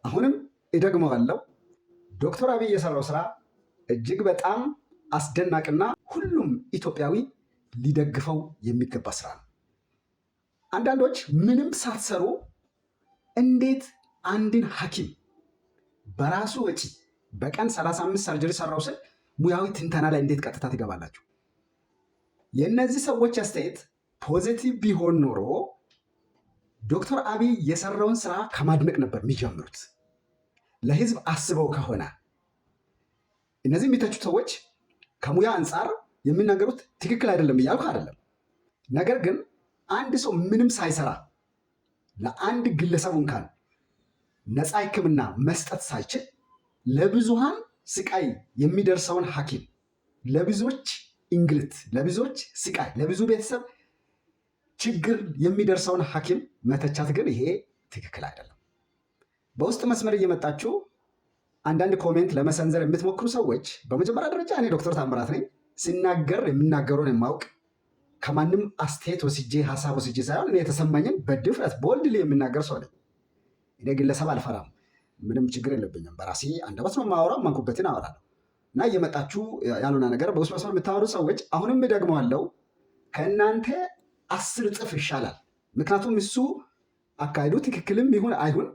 አሁንም እደግመዋለሁ። ዶክተር አብይ የሰራው ስራ እጅግ በጣም አስደናቂና ሁሉም ኢትዮጵያዊ ሊደግፈው የሚገባ ስራ ነው። አንዳንዶች ምንም ሳትሰሩ እንዴት አንድን ሐኪም በራሱ ወጪ በቀን 35 ሰርጀሪ ሰራው ስል ሙያዊ ትንተና ላይ እንዴት ቀጥታ ትገባላችሁ? የእነዚህ ሰዎች አስተያየት ፖዚቲቭ ቢሆን ኖሮ ዶክተር አብይ የሰራውን ስራ ከማድነቅ ነበር የሚጀምሩት። ለህዝብ አስበው ከሆነ እነዚህ የሚተቹት ሰዎች ከሙያ አንጻር የሚናገሩት ትክክል አይደለም እያልኩ አይደለም። ነገር ግን አንድ ሰው ምንም ሳይሰራ ለአንድ ግለሰብ እንኳን ነፃ ሕክምና መስጠት ሳይችል ለብዙሃን ስቃይ የሚደርሰውን ሐኪም ለብዙዎች እንግልት፣ ለብዙዎች ስቃይ፣ ለብዙ ቤተሰብ ችግር የሚደርሰውን ሐኪም መተቻት ግን ይሄ ትክክል አይደለም። በውስጥ መስመር እየመጣችሁ አንዳንድ ኮሜንት ለመሰንዘር የምትሞክሩ ሰዎች በመጀመሪያ ደረጃ እኔ ዶክተር ታምራት ነኝ። ሲናገር የምናገረውን የማውቅ ከማንም አስተያየት ወስጄ ሀሳብ ወስጄ ሳይሆን እኔ የተሰማኝን በድፍረት ቦልድሊ የምናገር ሰው ነኝ። እኔ ግለሰብ አልፈራም፣ ምንም ችግር የለብኝም። በራሴ አንደበት ነው የማወራው፣ ማንኩበትን አወራለሁ። እና እየመጣችሁ ያልሆነ ነገር በውስጥ መስመር የምታወሩ ሰዎች አሁንም እደግመዋለሁ፣ ከእናንተ 10 እጥፍ ይሻላል። ምክንያቱም እሱ አካሄዱ ትክክልም ይሁን አይሁን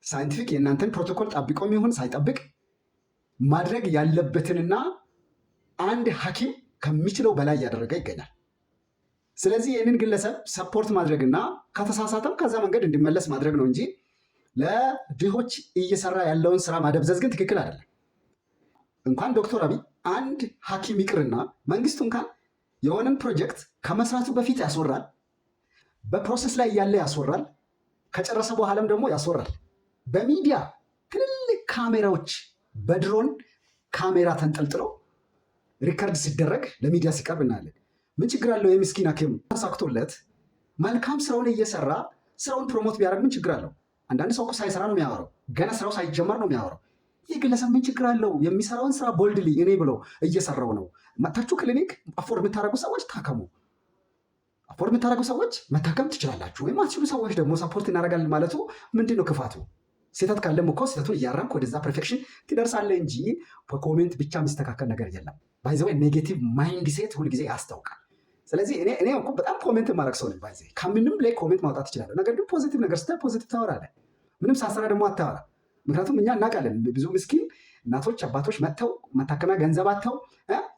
ሳይንቲፊክ የእናንተን ፕሮቶኮል ጠብቆም ይሁን ሳይጠብቅ ማድረግ ያለበትንና አንድ ሐኪም ከሚችለው በላይ እያደረገ ይገኛል። ስለዚህ ይህንን ግለሰብ ሰፖርት ማድረግና ከተሳሳተም ከዛ መንገድ እንዲመለስ ማድረግ ነው እንጂ ለድሆች እየሰራ ያለውን ስራ ማደብዘዝ ግን ትክክል አይደለም። እንኳን ዶክተር አብይ አንድ ሐኪም ይቅርና መንግስቱ እንኳን የሆነን ፕሮጀክት ከመስራቱ በፊት ያስወራል፣ በፕሮሰስ ላይ እያለ ያስወራል፣ ከጨረሰ በኋላም ደግሞ ያስወራል። በሚዲያ ትልልቅ ካሜራዎች በድሮን ካሜራ ተንጠልጥሎ ሪከርድ ሲደረግ ለሚዲያ ሲቀርብ እናያለን። ምን ችግር አለው? የምስኪን ሐኪም ተሳክቶለት መልካም ስራውን እየሰራ ስራውን ፕሮሞት ቢያደርግ ምን ችግር አለው? አንዳንድ ሰው እኮ ሳይሰራ ነው የሚያወራው፣ ገና ስራው ሳይጀመር ነው የሚያወራው። ይህ ግለሰብ ምን ችግር አለው? የሚሰራውን ስራ ቦልድሊ እኔ ብሎ እየሰራው ነው። መታችሁ ክሊኒክ አፎርድ የምታደርጉ ሰዎች ታከሙ። አፎርድ የምታደርጉ ሰዎች መታከም ትችላላችሁ። ወይም አትችሉ ሰዎች ደግሞ ሰፖርት እናደርጋለን ማለቱ ምንድን ነው ክፋቱ? ስህተት ካለም እኮ ስህተቱን እያረምክ ወደዛ ፐርፌክሽን ትደርሳለህ እንጂ በኮሜንት ብቻ የሚስተካከል ነገር የለም። ባይዘወይ ኔጌቲቭ ማይንድ ሴት ሁልጊዜ ያስታውቃል። ስለዚህ እኔ እኮ በጣም ኮሜንት የማድረግ ሰው ነኝ። ባይዘ ከምንም ላይ ኮሜንት ማውጣት ይችላለሁ። ነገር ግን ፖዚቲቭ ነገር ስታይ ፖዚቲቭ ታወራለህ። ምንም ሳሰራ ደግሞ አታወራ። ምክንያቱም እኛ እናውቃለን ብዙ ምስኪን እናቶች አባቶች መጥተው መታከሚያ ገንዘብ አጥተው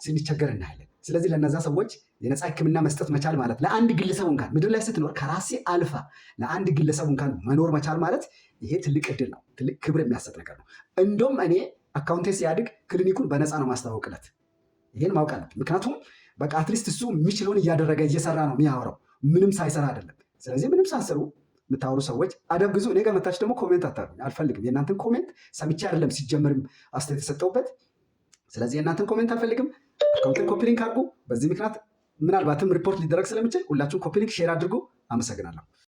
ስንቸገር እናያለን። ስለዚህ ለነዛ ሰዎች የነፃ ሕክምና መስጠት መቻል ማለት ለአንድ ግለሰብ እንኳን ምድር ላይ ስትኖር ከራሴ አልፋ ለአንድ ግለሰብ እንኳን መኖር መቻል ማለት ይሄ ትልቅ እድል ነው፣ ትልቅ ክብር የሚያሰጥ ነገር ነው። እንደውም እኔ አካውንቴ ሲያድግ ክሊኒኩን በነፃ ነው ማስተዋወቅለት። ይሄን ማወቅ አለብን። ምክንያቱም በቃ አትሊስት እሱ የሚችለውን እያደረገ እየሰራ ነው የሚያወራው፣ ምንም ሳይሰራ አይደለም። ስለዚህ ምንም ሳሰሩ የምታወሩ ሰዎች አደብ ግዙ። እኔ ጋር መታች ደግሞ ኮሜንት አታርጉ፣ አልፈልግም። የእናንተን ኮሜንት ሰምቼ አይደለም ሲጀመርም አስተያየት የሰጠሁበት። ስለዚህ የእናንተን ኮሜንት አልፈልግም። አካውንትን ኮፒ ሊንክ አድርጉ። በዚህ ምክንያት ምናልባትም ሪፖርት ሊደረግ ስለሚችል ሁላችሁም ኮፒ ሊንክ ሼር አድርጉ። አመሰግናለሁ።